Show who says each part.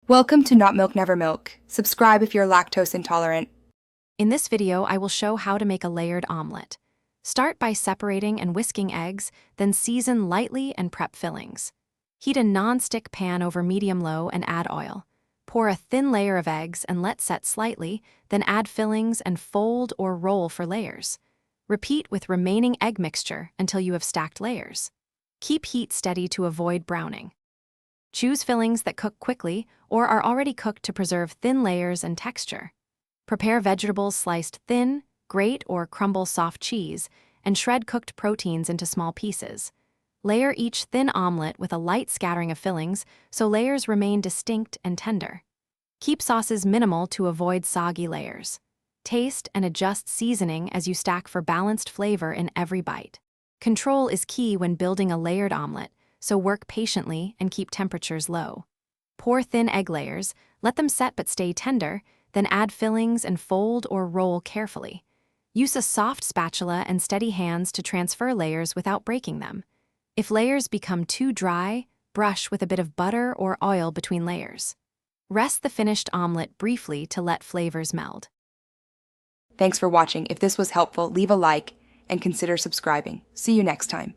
Speaker 1: Welcome to Not Milk Never Milk. Subscribe if you're lactose intolerant.
Speaker 2: In this video, I will show how to make a layered omelette. Start by separating and whisking eggs, then season lightly and prep fillings. Heat a non-stick pan over medium-low and add oil. Pour a thin layer of eggs and let set slightly, then add fillings and fold or roll for layers. Repeat with remaining egg mixture until you have stacked layers. Keep heat steady to avoid browning. Choose fillings that cook quickly or are already cooked to preserve thin layers and texture. Prepare vegetables sliced thin, grate or crumble soft cheese, and shred cooked proteins into small pieces. Layer each thin omelet with a light scattering of fillings so layers remain distinct and tender. Keep sauces minimal to avoid soggy layers. Taste and adjust seasoning as you stack for balanced flavor in every bite. Control is key when building a layered omelet, so work patiently and keep temperatures low. Pour thin egg layers, let them set but stay tender, then add fillings and fold or roll carefully. Use a soft spatula and steady hands to transfer layers without breaking them. If layers become too dry, brush with a bit of butter or oil between layers. Rest the finished omelet briefly to let flavors meld.
Speaker 1: Thanks for watching. If this was helpful, leave a like and consider subscribing. See you next time.